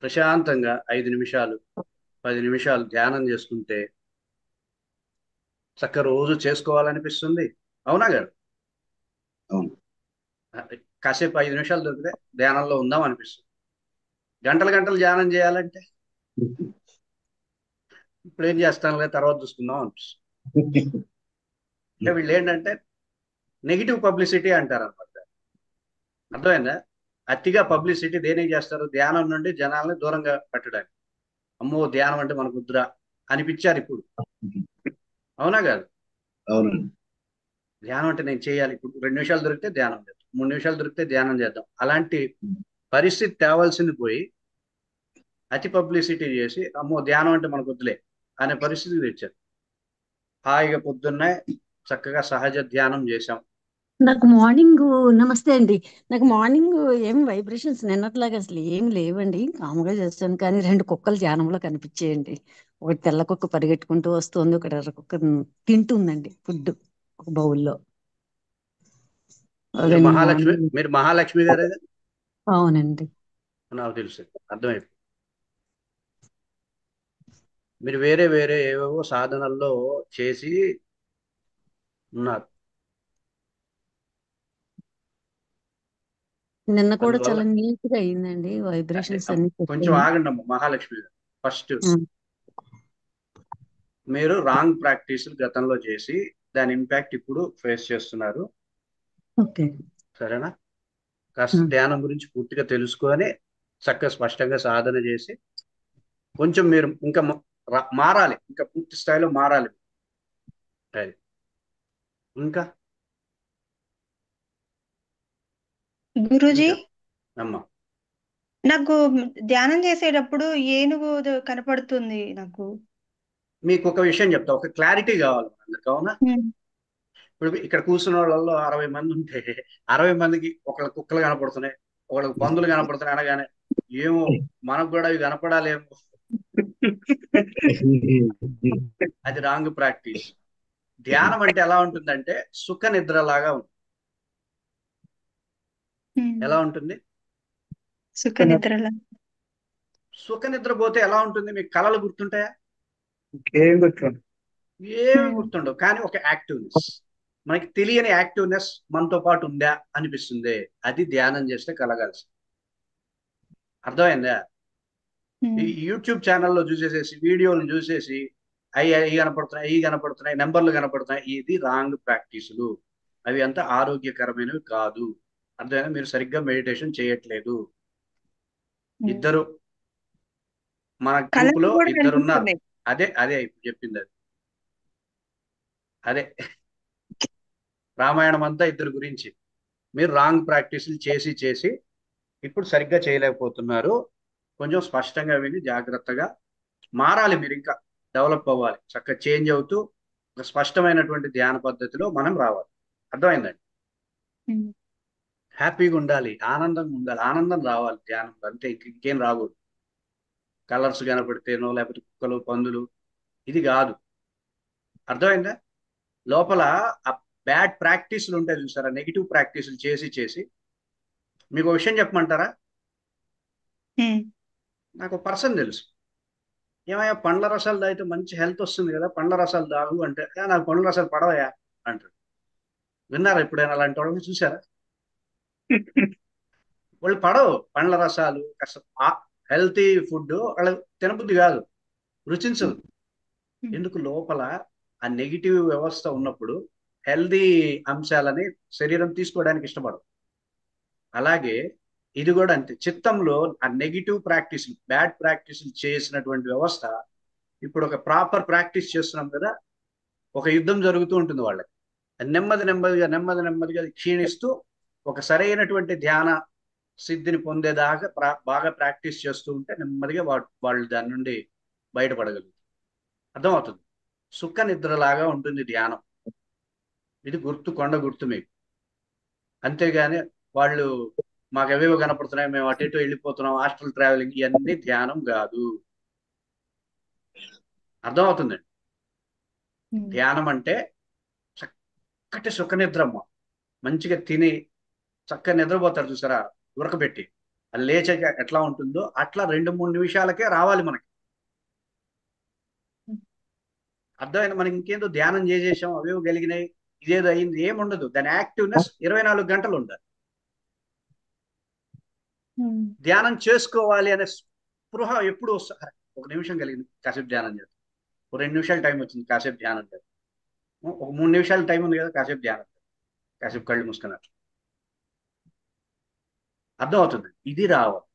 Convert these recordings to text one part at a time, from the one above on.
ప్రశాంతంగా 5 నిమిషాలు 10 నిమిషాలు ధ్యానం చేసుకుంటే చక్క రోజు చేసుకోవాలనిపిస్తుంది. అవునా గారు? అవును. కాసేపు 5 నిమిషాలు దొరికితే ధ్యానంలో ఉందాం అనిపిస్తుంది. గంటలు గంటలు ధ్యానం చేయాలంటే ఇప్పుడు ఏం చేస్తానులే తర్వాత చూసుకుందాం అనిపిస్తుంది. అంటే వీళ్ళు ఏంటంటే నెగిటివ్ పబ్లిసిటీ అంటారు అనమాట. అర్థమైందా? అతిగా పబ్లిసిటీ దేనికి చేస్తారు? ధ్యానం నుండి జనాల్ని దూరంగా పెట్టడానికి. అమ్మో ధ్యానం అంటే మనకు వద్దురా అనిపించారు ఇప్పుడు. అవునా కాదు? అవునండి. ధ్యానం అంటే నేను చేయాలి, ఇప్పుడు 2 నిమిషాలు దొరికితే ధ్యానం చేద్దాం, 3 నిమిషాలు దొరికితే ధ్యానం చేద్దాం, అలాంటి పరిస్థితి తేవాల్సింది పోయి అతి పబ్లిసిటీ చేసి అమ్మో ధ్యానం అంటే మనకు వద్దులే అనే పరిస్థితికి తెచ్చారు. హాయిగా పొద్దున్నే చక్కగా సహజ ధ్యానం చేశాం. నాకు మార్నింగ్ నమస్తే అండి. నాకు మార్నింగ్ ఏం వైబ్రేషన్స్ నిన్నట్లాగా అసలు ఏం లేవండి. కాముగా చేస్తాను కానీ 2 కుక్కలు ధ్యానంలో కనిపించేయండి. ఒకటి తెల్ల కుక్క పరిగెట్టుకుంటూ వస్తుంది, ఒకటి ఎర్ర కుక్క తింటుందండి ఫుడ్ ఒక బౌల్లో. మీరు రెండు మహాలక్ష్మి, మార్నింగ్. మీరు మహాలక్ష్మి గారే. అవునండి. నాకు తెలుసు, అర్థమైంది. మీరు వేరే వేరే ఏవేవో సాధనల్లో చేసి ఉన్నారు. నిన్న కూడా అందువల్ల చాలా నీట్ గా అయిందండి, అంటే వైబ్రేషన్స్ అన్ని కొంచెం పెట్టాను. ఆగండి అమ్మ మహాలక్ష్మి గారు. ఫస్ట్ మీరు రాంగ్ ప్రాక్టీస్ గతంలో చేసి దాని ఇంపాక్ట్ ఇప్పుడు ఫేస్ చేస్తున్నారు. ఓకే. సరేనా? కాస్త ధ్యానం గురించి పూర్తిగా తెలుసుకొని చక్కగా స్పష్టంగా సాధన చేసి కొంచెం మీరు ఇంకా మారాలి, ఇంకా పూర్తి స్థాయిలో మారాలి. అది ఇంకా గురూజీ, ఇంకా అమ్మా నాకు ధ్యానం చేసేటప్పుడు ఏనుగు కనపడుతుంది నాకు. మీకు ఒక విషయం చెప్తా, ఒక క్లారిటీ కావాలి అందరికి. అవునా? ఇప్పుడు ఇక్కడ కూర్చున్న వాళ్ళలో 60 మంది ఉంటే 60 మందికి ఒకళ్ళ కుక్కలు కనపడుతున్నాయి, ఒకళ్ళకి పందులు కనపడుతున్నాయి అనగానే ఏమో మనకు కూడా ఇవి కనపడాలేమో, అది రాంగ్ ప్రాక్టీస్. ధ్యానం అంటే ఎలా ఉంటుందంటే సుఖ నిద్ర లాగా ఉంటుంది. ఎలా ఉంటుంది? సుఖ నిద్రలా. సుఖ నిద్ర పోతే ఎలా ఉంటుంది? మీకు కళలు గుర్తుంటాయా? ఏం గుర్తుంది? ఏమి గుర్తుండవు, కానీ ఒక యాక్టివ్నెస్, మనకి తెలియని యాక్టివ్నెస్ మనతో పాటు ఉందా అనిపిస్తుంది. అది ధ్యానం చేస్తే కలగాల్సి. అర్థమైందా? ఈ యూట్యూబ్ ఛానల్లో చూసేసేసి వీడియోలు చూసేసి అవి కనపడుతున్నాయి, అవి కనపడుతున్నాయి, నెంబర్లు కనపడుతున్నాయి, ఇది రాంగ్ ప్రాక్టీసులు. అవి అంత ఆరోగ్యకరమైనవి కాదు. అర్థమైనా? మీరు సరిగ్గా మెడిటేషన్ చేయట్లేదు. ఇద్దరు మన గ్రూప్ కళలు లో కూడా ఇద్దరున్నారు. కనిపిస్తున్నాయి. అదే అదే ఇప్పుడు చెప్పింది అది. అదే రామాయణం అంతా ఇద్దరు గురించి. మీరు రాంగ్ ప్రాక్టీసులు చేసి చేసి ఇప్పుడు సరిగ్గా చేయలేకపోతున్నారు. కొంచెం స్పష్టంగా విని జాగ్రత్తగా మారాలి. మీరు ఇంకా డెవలప్ అవ్వాలి, చక్కగా చేంజ్ అవుతూ ఒక స్పష్టమైనటువంటి ధ్యాన పద్ధతిలో మనం రావాలి. అర్థమైందండి? హ్యాపీగా ఉండాలి, ఆనందంగా ఉండాలి, ఆనందం రావాలి ధ్యానంలో, అంతే. ఇంకేం రాకూడదు. కలర్స్ కనపడితేనో లేకపోతే కుక్కలు పందులు, ఇది కాదు. అర్థమైందా? లోపల ఆ బ్యాడ్ ప్రాక్టీసులు ఉంటాయి చూసారా, నెగిటివ్ ప్రాక్టీసులు చేసి చేసి. మీకు ఒక విషయం చెప్పమంటారా? నాకు పర్సన్ తెలుసు. ఏమయ్యా పండ్ల రసాలు తాగితే మంచి హెల్త్ వస్తుంది కదా, పండ్ల రసాలు తాగు అంటే నాకు పండ్ల రసాలు పడవయా అంటాడు. విన్నారా ఎప్పుడైనా అలాంటి వాళ్ళని చూసారా? వాళ్ళు పడవు పండ్ల రసాలు, కాస్త హెల్తీ ఫుడ్ వాళ్ళకి తినబుద్ధి కాదు, రుచించదు. ఎందుకు? లోపల ఆ నెగిటివ్ వ్యవస్థ ఉన్నప్పుడు హెల్దీ అంశాలని శరీరం తీసుకోవడానికి ఇష్టపడదు. అలాగే ఇది కూడా అంతే. చిత్తంలో ఆ నెగిటివ్ ప్రాక్టీస్, బ్యాడ్ ప్రాక్టీస్ చేసినటువంటి వ్యవస్థ ఇప్పుడు ఒక ప్రాపర్ ప్రాక్టీస్ చేస్తున్నాం కదా, ఒక యుద్ధం జరుగుతూ ఉంటుంది వాళ్ళకి. నెమ్మది నెమ్మదిగా నెమ్మది నెమ్మదిగా అది క్షీణిస్తూ ఒక సరైనటువంటి ధ్యాన సిద్ధిని పొందేదాకా బాగా ప్రాక్టీస్ చేస్తూ ఉంటే నెమ్మదిగా వాళ్ళు దాని నుండి బయటపడగలుగుతారు. అర్థమవుతుంది? సుఖ నిద్రలాగా ఉంటుంది ధ్యానం. ఇది గుర్తు, కొండ గుర్తు మీకు. అంతేగాని వాళ్ళు మాకు ఎవేవో కనపడుతున్నాయి, మేము అటు ఇటు వెళ్ళిపోతున్నాం, హాస్టల్ ట్రావెలింగ్, ఇవన్నీ ధ్యానం కాదు. అర్థమవుతుందండి? ధ్యానం అంటే చక్కటి సుఖ నిద్రమ్మ. మంచిగా తిని చక్కగా నిద్రపోతారు చూసారా ఉరకబెట్టి, అది లేచాక ఎట్లా ఉంటుందో అట్లా 2-3 నిమిషాలకే రావాలి మనకి. అర్థమైంది? మనకి ఇంకేందో ధ్యానం చేసేసాం, అవేవో కలిగినాయి, ఇదేదో అయింది, ఏముండదు. దాని యాక్టివ్నెస్ 24 గంటలు ఉండాలి. ధ్యానం చేసుకోవాలి అనే స్పృహ ఎప్పుడు వస్తుంది? ఒక నిమిషం కలిగింది, కాసేపు ధ్యానం చేద్దాం. ఒక 2 నిమిషాలు టైం వచ్చింది, కాసేపు ధ్యానం చేద్దాం. ఒక 3 నిమిషాలు టైం ఉంది కదా, కాసేపు ధ్యానం చేద్దాం. కాసేపు కళ్ళు మూసుకున్నట్లు అర్థమవుతుంది. ఇది రావాలి.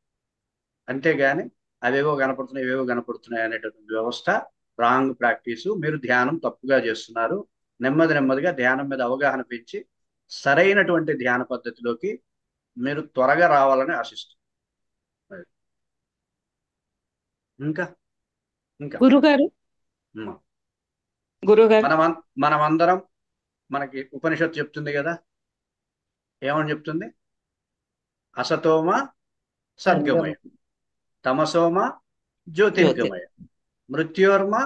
అంతేగాని అవేవో కనపడుతున్నాయి, ఇవేవో కనపడుతున్నాయి అనేటటువంటి వ్యవస్థ రాంగ్ ప్రాక్టీసు. మీరు ధ్యానం తప్పుగా చేస్తున్నారు. నెమ్మది నెమ్మదిగా ధ్యానం మీద అవగాహన పెంచి సరైనటువంటి ధ్యాన పద్ధతిలోకి మీరు త్వరగా రావాలని ఆశిస్తున్నాను. ఇంకా ఇంకా గురుగారు ఉమ్. గురుగారు మనమందరం, మనకి ఉపనిషత్తు చెప్తుంది కదా, ఏమని చెప్తుంది? అసతోమ సద్గమయ, తమసోమ జ్యోతిర్గమయ, మృత్యోర్మ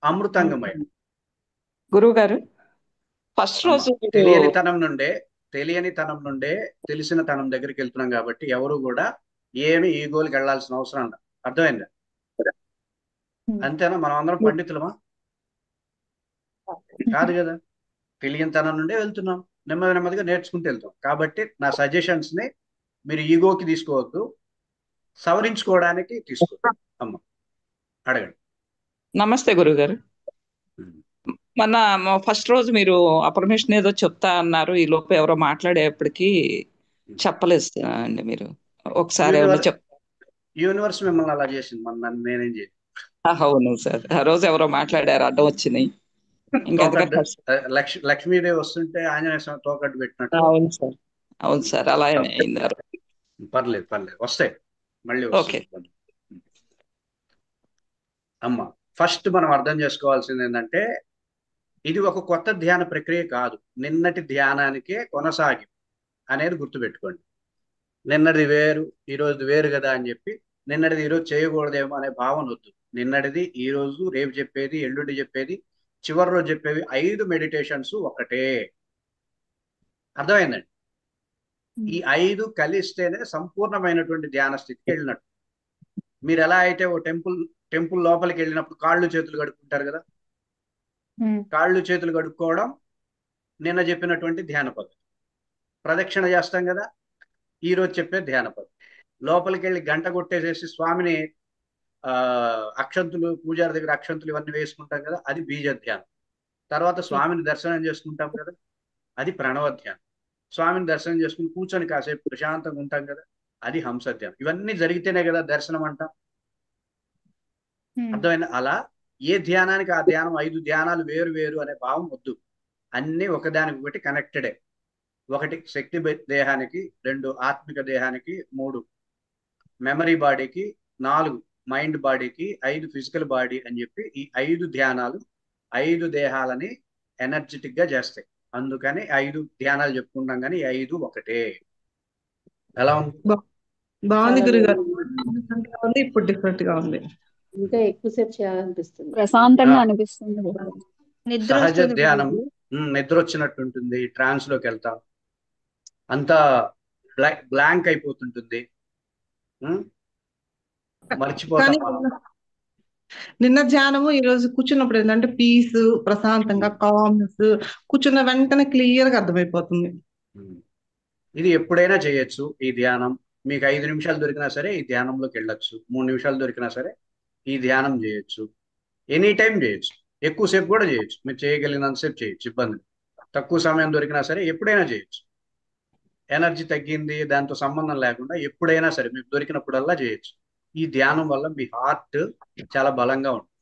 అమృతంగమయ. గురుగారు ఫస్ట్ అమ్మ, రోజు మీరు తెలియనితనం నుండే తెలిసిన తనం దగ్గరికి వెళ్తున్నాం కాబట్టి ఎవరు కూడా ఏమి ఈగోలకి వెళ్లాల్సిన అవసరం లేదు. అర్థమైందా? అంతేనా? మనం అందరం పండితులమా? కాదు కదా. తెలియనితనం నుండే వెళ్తున్నాం, నెమ్మది నెమ్మదిగా నేర్చుకుంటూ వెళ్తాం. కాబట్టి నా సజెషన్స్ ని మీరు ఈగోకి తీసుకోవద్దు, సవరించుకోవడానికి తీసుకోవద్దు. అమ్మ అడగండి. నమస్తే గురుగారు. మొన్న ఫస్ట్ రోజు మీరు అపర్మిషన్ ఏదో చెప్తా అన్నారు, ఈ లోపు ఎవరో మాట్లాడేప్పటికి చెప్పలేదు అండి. మీరు ఒకసారి ఏమన్నా యూనివర్స్ మిమ్మల్ని అలా చేసింది, నన్ను నేనేం చేయాలి? అవును సార్, ఆ రోజు ఎవరో మాట్లాడారు, అడ్డం వచ్చినాయి. ఇంకా లక్ష్మీదేవి వస్తుంటే ఆంజనేయ స్వామి తోకట్టు పెట్టినట్టు. అవును సార్, అవును సార్, అలా అయింది. పర్లేదు పర్లేదు, వస్తాయి మళ్ళీ. ఓకే అమ్మ, ఫస్ట్ మనం అర్థం చేసుకోవాల్సింది ఏంటంటే ఇది ఒక కొత్త ధ్యాన ప్రక్రియ కాదు, నిన్నటి ధ్యానానికే కొనసాగి అనేది గుర్తుపెట్టుకోండి. నిన్నటిది వేరు, ఈరోజు వేరు కదా అని చెప్పి నిన్నటిది ఈరోజు చేయకూడదేమో అనే భావన వద్దు. నిన్నటిది, ఈ రోజు, రేపు చెప్పేది, ఎల్లుండి చెప్పేది, చివరి రోజు చెప్పేవి 5 మెడిటేషన్స్ ఒకటే. అర్థమైందండి? ఈ 5 కలిస్తేనే సంపూర్ణమైనటువంటి ధ్యాన స్థితికి వెళ్ళినట్టు. మీరు ఎలా అయితే ఓ టెంపుల్ లోపలికి వెళ్ళినప్పుడు కాళ్ళు చేతులు కడుక్కుంటారు కదా, కాళ్ళు చేతులు కడుక్కోవడం నిన్న చెప్పినటువంటి ధ్యాన పద్ధతి. ప్రదక్షిణ చేస్తాం కదా, ఈ రోజు చెప్పే ధ్యాన పద్ధతి. లోపలికి వెళ్ళి గంట కొట్టేసేసి స్వామిని అక్షంతులు, పూజారి దగ్గర అక్షంతులు ఇవన్నీ వేసుకుంటాం కదా, అది బీజ ధ్యానం. తర్వాత స్వామిని దర్శనం చేసుకుంటాం కదా, అది ప్రణవ ధ్యానం. స్వామిని దర్శనం చేసుకుని కూర్చొని కాసేపు ప్రశాంతంగా ఉంటాం కదా, అది హంస ధ్యానం. ఇవన్నీ జరిగితేనే కదా దర్శనం అంటాం. అర్థమైంది? అలా ఏ ధ్యానానికి ఆ ధ్యానం, 5 ధ్యానాలు వేరు వేరు అనే భావం వద్దు. అన్నీ ఒకదానికి ఒకటి కనెక్టెడే. 1 శక్తి దేహానికి, 2 ఆత్మిక దేహానికి, 3 మెమరీ బాడీకి, 4 మైండ్ బాడీకి, 5 ఫిజికల్ బాడీ అని చెప్పి ఈ 5 ధ్యానాలు 5 దేహాలని ఎనర్జెటిక్ గా చేస్తాయి. అందుకని 5 ధ్యానాలు చెప్పుకుంటాం, కానీ 5 ఒకటే. ఎలా ఉంది? బాగుంది గురుగారు. ఇప్పుడు డిఫరెంట్ గా ఉంది. ఇంకా ఎక్కువసేపు చేయాలనిపిస్తుంది, ప్రశాంతంగా అనిపిస్తుంది. సహజ ధ్యానం, నిద్ర వచ్చినట్టు ఉంటుంది, ట్రాన్స్ లోకి వెళ్తాం, అంతా బ్లాంక్ అయిపోతుంటుంది, మర్చిపోతాం మనం. నిన్న ధ్యానము ఈ రోజు కూర్చున్నప్పుడు ఏంటంటే పీస్, ప్రశాంతంగా, కామ్నెస్, కూర్చున్న వెంటనే క్లియర్ గా అర్థమైపోతుంది. ఇది ఎప్పుడైనా చేయొచ్చు ఈ ధ్యానం. మీకు 5 నిమిషాలు దొరికినా సరే ఈ ధ్యానంలోకి వెళ్ళొచ్చు, 3 నిమిషాలు దొరికినా సరే ఈ ధ్యానం చేయొచ్చు, ఎనీ టైం చేయొచ్చు, ఎక్కువసేపు కూడా చేయొచ్చు. మీరు చేయగలిగినంతసేపు చేయొచ్చు, ఇబ్బంది. తక్కువ సమయం దొరికినా సరే ఎప్పుడైనా చేయొచ్చు. ఎనర్జీ తగ్గింది దాంతో సంబంధం లేకుండా ఎప్పుడైనా సరే మీకు దొరికినప్పుడల్లా చేయొచ్చు. ఈ ధ్యానం వల్ల మీ హార్ట్ చాలా బలంగా ఉంటుంది,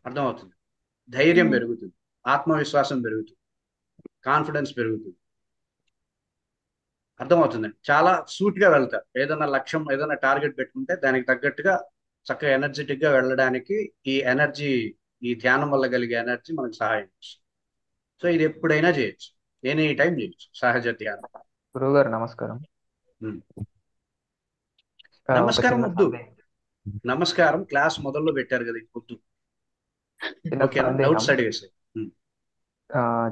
అర్థమవుతుంది, ధైర్యం పెరుగుతుంది, ఆత్మవిశ్వాసం పెరుగుతుంది, కాన్ఫిడెన్స్ పెరుగుతుంది. అర్థమవుతుందండి? చాలా సూట్ గా వెళ్తారు. ఏదైనా లక్ష్యం, ఏదైనా టార్గెట్ పెట్టుకుంటే దానికి తగ్గట్టుగా చక్కగా ఎనర్జెటిక్ గా వెళ్ళడానికి ఈ ఎనర్జీ, ఈ ధ్యానం వల్ల కలిగే ఎనర్జీ మనకు సహాయం చేస్తుంది. సో ఇది ఎప్పుడైనా చేయొచ్చు, ఎనీ టైం చేయొచ్చు సహజ ధ్యానం. గురువుగారు నమస్కారం. నమస్కారం వద్దు, నమస్కారం క్లాస్ మొదల్లో పెట్టారు కదా, వద్దు. ఓకేనా? డౌట్స్ అడిగేసాయి.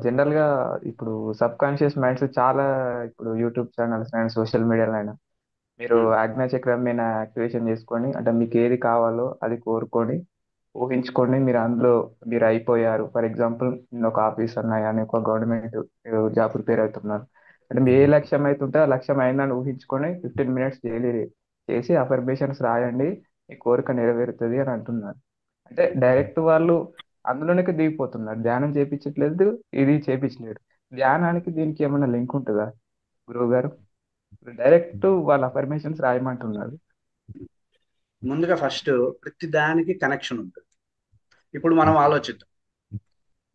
జనరల్ గా ఇప్పుడు సబ్ కాన్షియస్ మైండ్స్ చాలా, ఇప్పుడు యూట్యూబ్ ఛానల్స్ అండ్ సోషల్ మీడియాలో అయినా మీరు ఆజ్ఞాచక్రం మీద యాక్టివేషన్ చేసుకొని అంటే మీకు ఏది కావాలో అది కోరుకొని ఊహించుకోండి మీరు అందులో మీరు అయిపోయారు. ఫర్ ఎగ్జాంపుల్ నేను ఒక ఆఫీసర్ కానీ ఒక గవర్నమెంట్ జాబ్ ప్రిపేర్ అవుతున్నాను అంటే మీ ఏ లక్ష్యం అయితే ఉంటే ఆ లక్ష్యం అయిందని ఊహించుకొని 15 మినిట్స్ డైలీ చేసి అఫర్మేషన్స్ రాయండి, మీ కోరిక నెరవేరుతుంది అని అంటున్నారు. అంటే డైరెక్ట్ వాళ్ళు అందులోనికి దిగిపోతున్నారు, ధ్యానం చేపించట్లేదు, ఇది చేపించలేదు. ధ్యానానికి దీనికి ఏమైనా లింక్ ఉంటుందా గురువు గారు? డైరెక్ట్ వాళ్ళ అఫర్మేషన్స్ రాయమంటున్నారు. ముందుగా ఫస్ట్ ప్రతి దానికి కనెక్షన్ ఉంటుంది. ఇప్పుడు మనం ఆలోచిద్దాం,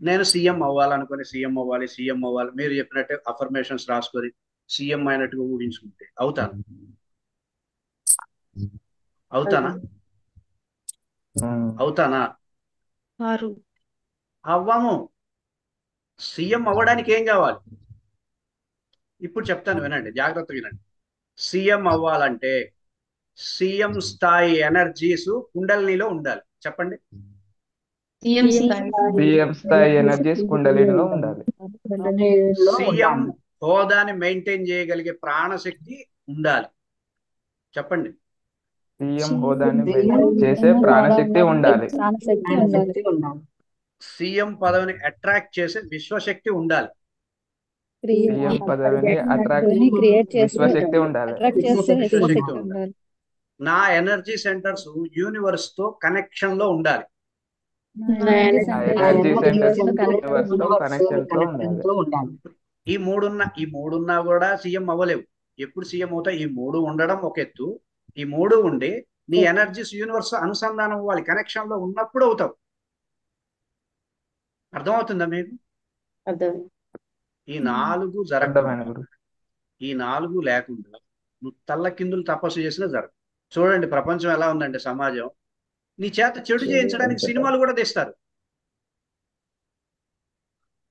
నేను సీఎం అవ్వాలనుకుని సీఎం అవ్వాలి సీఎం అవ్వాలి మీరు చెప్పినట్టే అఫర్మేషన్స్ రాసుకొని సీఎం అయినట్టుగా ఊహించుకుంటే అవుతాను? అవుతానా? అవుతానా? అవ్వము. సీఎం అవ్వడానికి ఏం కావాలి? ఇప్పుడు చెప్తాను, వినండి, జాగ్రత్తగా వినండి. సీఎం అవ్వాలంటే సీఎం స్థాయి ఎనర్జీస్ కుండలినిలో ఉండాలి. చెప్పండి. సీఎం స్థాయి ఎనర్జీస్ కుండలినిలో ఉండాలి. సీఎం హోదాని మెయింటైన్ చేయగలిగే ప్రాణశక్తి ఉండాలి. చెప్పండి. సీఎం హోదాని మెయింటైన్ చేసే ప్రాణశక్తి ఉండాలి. సీఎం పదవిని అట్రాక్ట్ చేసే విశ్వశక్తి ఉండాలి. సీఎం పదవిని అట్రాక్ట్ విశ్వశక్తి ఉండాలి. విశ్వశక్తి ఉండాలి. నా ఎనర్జీ సెంటర్స్ యూనివర్స్ తో కనెక్షన్ లో ఉండాలి. ఎనర్జీ సెంటర్స్ యూనివర్స్ తో కనెక్షన్ తో ఉండాలి. ఈ మూడున్నా కూడా సీఎం అవ్వలేవు. ఎప్పుడు సీఎం అవుతా? ఈ మూడు ఉండడం ఒక ఎత్తు, ఈ మూడు ఉండి నీ ఎనర్జీస్ యూనివర్స్ అనుసంధానం అవ్వాలి, కనెక్షన్ లో ఉన్నప్పుడు అవుతావు. అర్థమవుతుందా మీకు? ఈ నాలుగు జరగదు. ఈ నాలుగు లేకుండా నువ్వు తల్లకిందులు తపస్సు చేసినా జరగదు. చూడండి ప్రపంచం ఎలా ఉందంటే, సమాజం నీ చేత చెడు చేయించడానికి సినిమాలు కూడా తీస్తారు.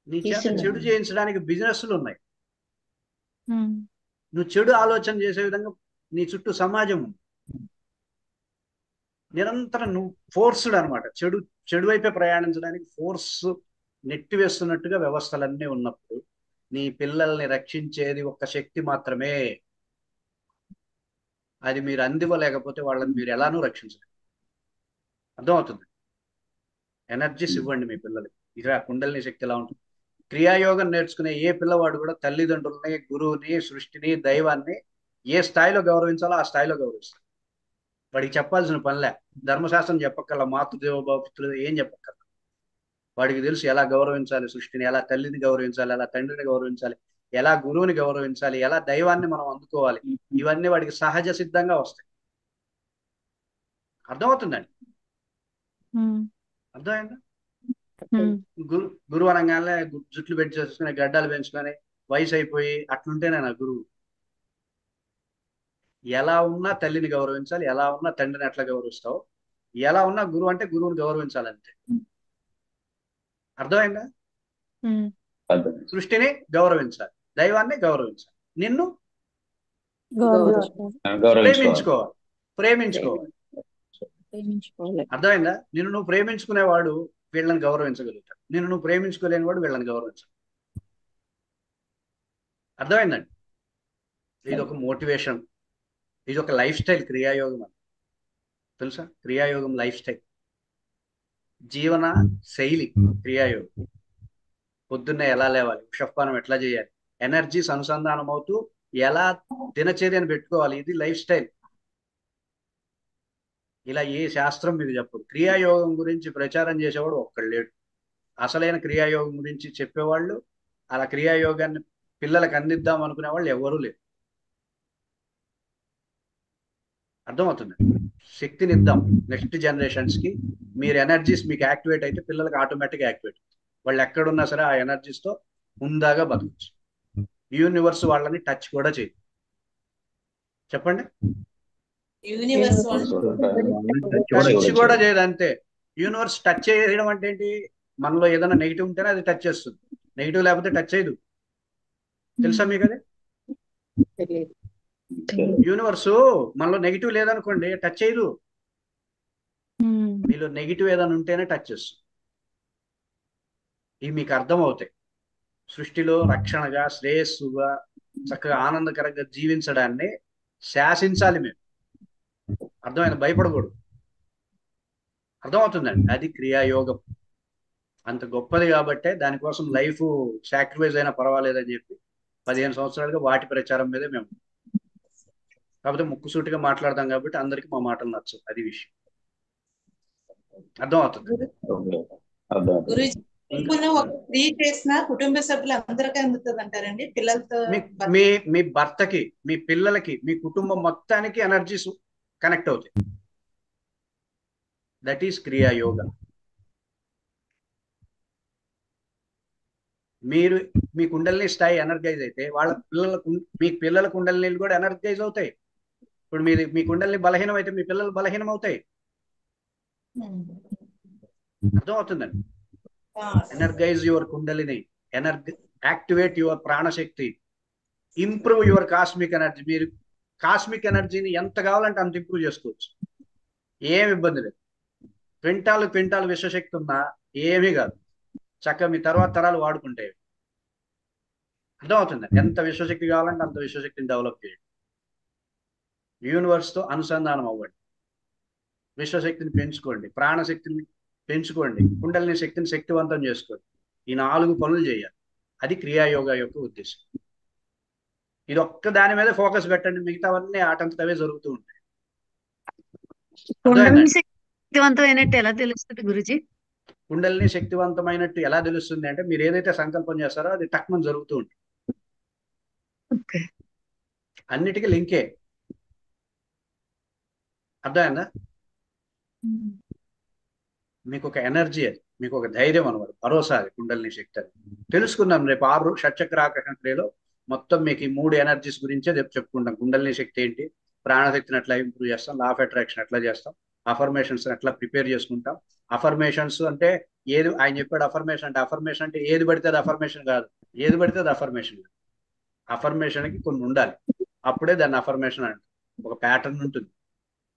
నీ చేత చెడు చేయించడానికి బిజినెస్లు ఉన్నాయి. నువ్వు చెడు ఆలోచన చేసే విధంగా నీ చుట్టూ సమాజం ఉంది. నిరంతరం నువ్వు ఫోర్స్డ్ అనమాట, చెడు వైపే ప్రయాణించడానికి ఫోర్స్ నెట్టివేస్తున్నట్టుగా వ్యవస్థలన్నీ ఉన్నప్పుడు నీ పిల్లల్ని రక్షించేది ఒక్క శక్తి మాత్రమే. అది మీరు అందివ్వలేకపోతే వాళ్ళని మీరు ఎలానూ రక్షించలేరు. అర్థమవుతుంది? ఎనర్జీస్ ఇవ్వండి మీ పిల్లలకి. ఇక కుండలిని శక్తి ఎలా ఉంటుంది? క్రియాయోగం నేర్చుకునే ఏ పిల్లవాడు కూడా తల్లిదండ్రుల్ని, గురువుని, సృష్టిని, దైవాన్ని ఏ స్థాయిలో గౌరవించాలో ఆ స్థాయిలో గౌరవిస్తాడు. వాడికి చెప్పాల్సిన పనిలే, ధర్మశాస్త్రం చెప్పక్కల, మాతృదేవోభవ ఏం చెప్పక్కల. వాడికి తెలుసు ఎలా గౌరవించాలి సృష్టిని, ఎలా తల్లిని గౌరవించాలి, ఎలా తండ్రిని గౌరవించాలి, ఎలా గురువుని గౌరవించాలి, ఎలా దైవాన్ని మనం అందుకోవాలి. ఇవన్నీ వాడికి సహజ సిద్ధంగా వస్తాయి. అర్థమవుతుందండి? అర్థమైందా? గురువు అనగానే జుట్లు పెంచేసుకుని గడ్డాలు పెంచుకొని వయసు అయిపోయి అట్లుంటేనే నా గురువు. ఎలా ఉన్నా తల్లిని గౌరవించాలి, ఎలా ఉన్నా తండ్రిని ఎట్లా గౌరవిస్తావు, ఎలా ఉన్నా గురువు అంటే గురువుని గౌరవించాలంతే. అర్థమైందా? సృష్టిని గౌరవించాలి, దైవాన్ని గౌరవించాలి, నిన్ను ప్రేమించుకోవాలి. అర్థమైందా? నిన్ను నువ్వు ప్రేమించుకునేవాడు వీళ్ళని గౌరవించగలుగుతాడు, నిన్ను నువ్వు ప్రేమించుకోలేని వాడు వీళ్ళని గౌరవించాలి. అర్థమైందండి? ఇది ఒక మోటివేషన్, ఇది ఒక లైఫ్ స్టైల్. క్రియాయోగం అని తెలుసా? క్రియాయోగం లైఫ్ స్టైల్, జీవన శైలి. క్రియాయోగం పొద్దున్నే ఎలా లేవాలి, వృషపానం ఎట్లా చేయాలి, ఎనర్జీస్ అనుసంధానం అవుతూ ఎలా దినచర్యను పెట్టుకోవాలి, ఇది లైఫ్ స్టైల్. ఇలా ఏ శాస్త్రం మీకు చెప్పదు. క్రియాయోగం గురించి ప్రచారం చేసేవాడు ఒక్కడు లేడు. అసలైన క్రియాయోగం గురించి చెప్పేవాళ్ళు, అలా క్రియాయోగాన్ని పిల్లలకు అందిద్దాం అనుకునే వాళ్ళు ఎవరూ లేరు. అర్థమవుతుంది? శక్తిని ఇద్దాం నెక్స్ట్ జనరేషన్స్ కి. మీరు ఎనర్జీస్ మీకు యాక్టివేట్ అయితే పిల్లలకి ఆటోమేటిక్గా యాక్టివేట్. వాళ్ళు ఎక్కడున్నా సరే ఆ ఎనర్జీస్ తో ఉందాగా బతకచ్చు. యూనివర్స్ వాళ్ళని టచ్ కూడా చేయదు. చెప్పండి. టచ్ కూడా చేయదు, అంతే. యూనివర్స్ టచ్ చేయడం అంటే ఏంటి? మనలో ఏదైనా నెగిటివ్ ఉంటేనే అది టచ్ చేస్తుంది, నెగిటివ్ లేకపోతే టచ్ చేయదు. తెలుసా మీకు అది? యూనివర్స్ మనలో నెగిటివ్ లేదనుకోండి టచ్ చేయదు. మీలో నెగిటివ్ ఏదైనా ఉంటేనే టచ్ చేస్తుంది. ఇవి మీకు అర్థం అవుతాయి. సృష్టిలో రక్షణగా, శ్రేయస్సుగా, చక్కగా ఆనందకరంగా జీవించడాన్ని శాసించాలి మేము. అర్థమైంది? భయపడకూడదు. అర్థమవుతుందండి? అది క్రియాయోగం. అంత గొప్పది కాబట్టే దానికోసం లైఫ్ సాక్రిఫైస్ అయినా పర్వాలేదని చెప్పి 15 సంవత్సరాలుగా వాటి ప్రచారం మీదే మేము. కాకపోతే ముక్కుసూటిగా మాట్లాడతాం కాబట్టి అందరికి మా మాటలు నచ్చవు. అది విషయం. అర్థమవుతుంది? గురుజీ మనం ఒక ఫ్రీ చేసిన కుటుంబ సభ్యులు అందరికీ అందుతుంది అంటారండి? పిల్లలతో మీ మీ భర్తకి, మీ పిల్లలకి, మీ కుటుంబం మొత్తానికి ఎనర్జీస్ కనెక్ట్ అవుతాయి. That is Kriya Yoga. మీరు మీ కుండలిని స్థాయి ఎనర్గైజ్ అయితే వాళ్ళ పిల్లలకు, మీ పిల్లల కుండలిని కూడా ఎనర్గైజ్ అవుతాయి. ఇప్పుడు మీ కుండలిని బలహీనం అయితే మీ పిల్లలు బలహీనం అవుతాయి. అర్థమవుతుందండి? ఎనర్గైజ్ యువర్ కుండలిని, యాక్టివేట్ యువర్ ప్రాణశక్తి, ఇంప్రూవ్ యువర్ కాస్మిక్ ఎనర్జీ. మీరు కాస్మిక్ ఎనర్జీని ఎంత కావాలంటే అంత ఇంప్రూవ్ చేసుకోవచ్చు. ఏం ఇబ్బంది లేదు. క్వింటాలు విశ్వశక్తి ఉన్నా ఏమీ కాదు. చక్కగా మీ తర్వాత తరాలు వాడుకుంటే. అర్థమవుతుంది? ఎంత విశ్వశక్తి కావాలంటే అంత విశ్వశక్తిని డెవలప్ చేయండి. యూనివర్స్తో అనుసంధానం అవ్వండి. విశ్వశక్తిని పెంచుకోండి, ప్రాణశక్తిని పెంచుకోండి, కుండలిని శక్తిని శక్తివంతం చేసుకోండి. ఈ 4 పనులు చేయాలి. అది క్రియాయోగా యొక్క ఉద్దేశం. ఇది ఒక్క దాని మీద ఫోకస్ పెట్టండి, మిగతావన్నీ ఆటంకతవే జరుగుతూ ఉంటాయి. కుండలిని శక్తివంతమైనట్టు ఎలా తెలుస్తుంది గురుజీ? కుండలిని శక్తివంతమైనట్టు ఎలా తెలుస్తుంది అంటే మీరు ఏదైతే సంకల్పం చేస్తారో అది టక్మన్ జరుగుతూ ఉంటుంది. అన్నిటికీ లింకే. అర్థమైందా? మీకు ఒక ఎనర్జీ, అది మీకు ఒక ధైర్యం అనమాట, భరోసా. అది కుండలిని శక్తి. అది తెలుసుకుందాం రేపు 6 షట్చక్ర ఆకర్షణ క్రియలో మొత్తం మీకు ఈ 3 ఎనర్జీస్ గురించే చెప్పుకుంటాం. కుండలిని శక్తి ఏంటి, ప్రాణశక్తిని ఎట్లా ఇంప్రూవ్ చేస్తాం, లా ఆఫ్ అట్రాక్షన్ ఎట్లా చేస్తాం, అఫర్మేషన్స్ ఎట్లా ప్రిపేర్ చేసుకుంటాం. అఫర్మేషన్స్ అంటే ఏది ఆయన చెప్పాడు. అఫర్మేషన్ అంటే ఏది పడితే అది అఫర్మేషన్ కాదు. ఏది పడితే అది అఫర్మేషన్ కాదు. అఫర్మేషన్కి కొన్ని ఉండాలి, అప్పుడే దాన్ని అఫర్మేషన్ అంటాం. ఒక ప్యాటర్న్ ఉంటుంది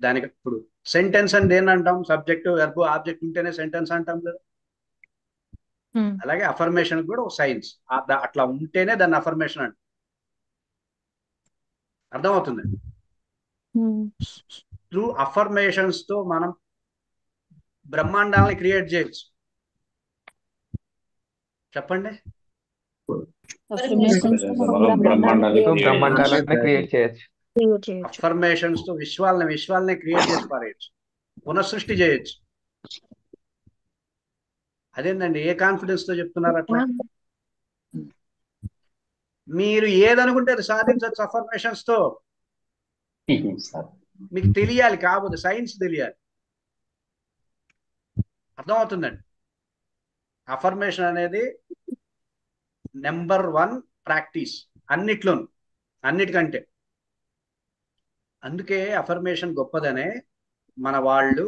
దానికి. ఇప్పుడు సెంటెన్స్ అని దేన్ని అంటాం? సబ్జెక్ట్, వెర్బ్, ఆబ్జెక్ట్ ఉంటేనే సెంటెన్స్ అంటాం కదా. అలాగే అఫర్మేషన్ కూడా ఒక సైన్స్. అట్లా ఉంటేనే దాన్ని అఫర్మేషన్ అంటాం. అర్థమవుతుంది? త్రూ అఫర్మేషన్స్ తో మనం బ్రహ్మాండాలని క్రియేట్ చేయొచ్చు. చెప్పండి. బ్రహ్మాండాలను క్రియేట్ చేయొచ్చు. అఫర్మేషన్స్ తో విశ్వాలని క్రియేట్ చేసి పారేయచ్చు, పునఃసృష్టి చేయొచ్చు. అదేంటండి, ఏ కాన్ఫిడెన్స్ తో చెప్తున్నారు అట్లా? మీరు ఏదనుకుంటే అది సాధించవచ్చు అఫర్మేషన్స్ తో. మీకు తెలియాలి, కాకపోతే సైన్స్ తెలియాలి. అర్థమవుతుందండి? అఫర్మేషన్ అనేది నెంబర్ 1 ప్రాక్టీస్ అన్నిటికంటే. అందుకే అఫర్మేషన్ గొప్పదనే మన వాళ్ళు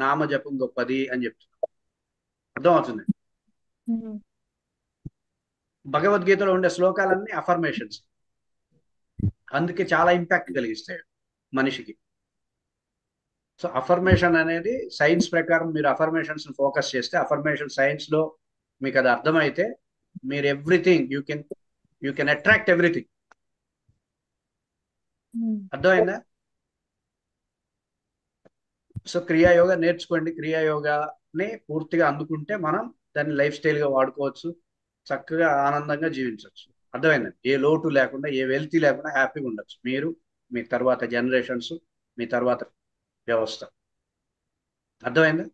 నామజపం గొప్పది అని చెప్తున్నారు. అర్థమవుతుంది? భగవద్గీతలో ఉండే శ్లోకాలన్నీ అఫర్మేషన్స్. అందుకే చాలా ఇంపాక్ట్ కలిగిస్తాయి మనిషికి. సో అఫర్మేషన్ అనేది సైన్స్ ప్రకారం మీరు అఫర్మేషన్స్ ఫోకస్ చేస్తే, అఫర్మేషన్ సైన్స్ లో మీకు అది అర్థమైతే, మీరు everything you can attract everything. అర్థమైందా? సో క్రియాయోగా నేర్చుకోండి. క్రియాయోగాని పూర్తిగా అందుకుంటే మనం దాన్ని లైఫ్ స్టైల్గా వాడుకోవచ్చు, చక్కగా ఆనందంగా జీవించవచ్చు. అర్థమైందండి? ఏ లోటు లేకుండా, ఏ వెల్తీ లేకుండా హ్యాపీగా ఉండొచ్చు మీరు, మీ తర్వాత జనరేషన్స్, మీ తర్వాత వ్యవస్థ. అర్థమైందా?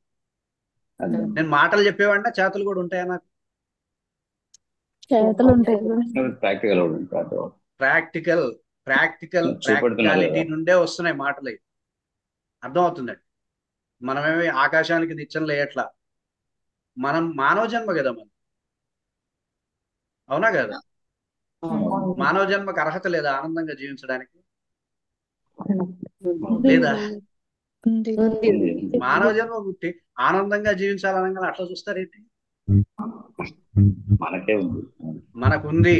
నేను మాటలు చెప్పేవాడినా చేతులు కూడా ఉంటాయా నాకు? ప్రాక్టికాలిటీ నుండే వస్తున్నాయి మాటలు. అర్థమవుతుందండి? మనమేమి ఆకాశానికి నిత్యం లేయట్లా. మనం మానవ జన్మ కదా మనం. అవునా కదా? మానవ జన్మకు అర్హత లేదా ఆనందంగా జీవించడానికి? లేదా? మానవ జన్మ పుట్టి ఆనందంగా జీవించాలనగా అట్లా చూస్తారేంటి? మనకుంది.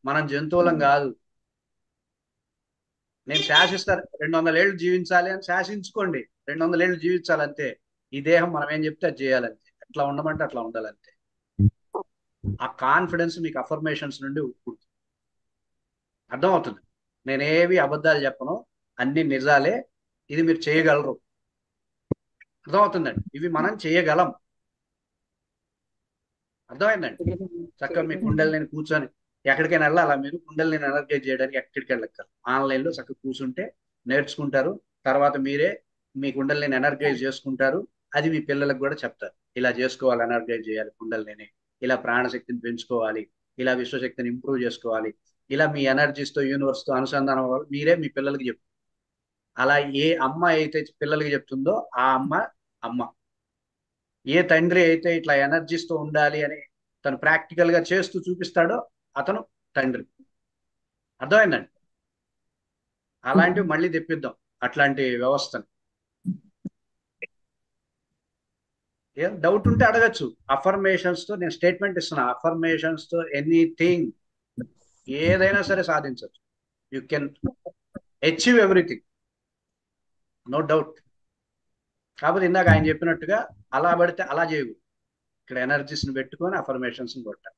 మనం జంతువులం కాదు. నేను శాసిస్తారు 200 ఏళ్ళు జీవించాలి అని శాసించుకోండి. 200 ఏళ్ళు జీవించాలంతే. ఈ దేహం మనం ఏం చెప్తే అది చేయాలంతే. ఎట్లా ఉండమంటే అట్లా ఉండాలంతే. ఆ కాన్ఫిడెన్స్ మీకు అఫర్మేషన్స్ నుండి పుడుతుంది. అర్థమవుతుంది? నేనేవి అబద్ధాలు చెప్పను, అన్ని నిజాలే, ఇది మీరు చేయగలరు. అర్థమవుతుందండి? ఇవి మనం చేయగలం. అర్థమైందండి? చక్కగా మీ కుండలిని కూర్చొని ఎక్కడికైనా వెళ్ళాలా మీరు కుండలిని ఎనర్జైజ్ చేయడానికి? ఎక్కడికి వెళ్ళక్కర్లేదు, ఆన్లైన్లో చక్కగా కూర్చుంటే నేర్చుకుంటారు. తర్వాత మీరే మీ కుండలిని ఎనర్జైజ్ చేసుకుంటారు. అది మీ పిల్లలకు కూడా చెప్తారు, ఇలా చేసుకోవాలి, ఎనర్జైజ్ చేయాలి కుండలిని, ఇలా ప్రాణశక్తిని పెంచుకోవాలి, ఇలా విశ్వశక్తిని ఇంప్రూవ్ చేసుకోవాలి, ఇలా మీ ఎనర్జీస్తో యూనివర్స్తో అనుసంధానం అవ్వాలి. మీరే మీ పిల్లలకి చెప్తారు. అలా ఏ అమ్మ అయితే పిల్లలకి చెప్తుందో ఆ అమ్మ, ఏ తండ్రి అయితే ఇట్లా ఎనర్జీస్తో ఉండాలి అని తను ప్రాక్టికల్ గా చేస్తూ చూపిస్తాడో అతను తండ్రి. అర్థమైందండి? అలాంటివి మళ్ళీ తెప్పిద్దాం, అట్లాంటి వ్యవస్థని. ఏం డౌట్ ఉంటే అడగచ్చు. అఫర్మేషన్స్ తో నేను స్టేట్మెంట్ ఇస్తున్నా, అఫర్మేషన్స్ తో ఎనీథింగ్, ఏదైనా సరే సాధించవచ్చు. You can achieve everything, no doubt. కాకపోతే ఇందాక ఆయన చెప్పినట్టుగా అలా పడితే అలా చేయకూడదు. ఇక్కడ ఎనర్జీస్ని పెట్టుకొని అఫర్మేషన్స్ కొట్టాలి.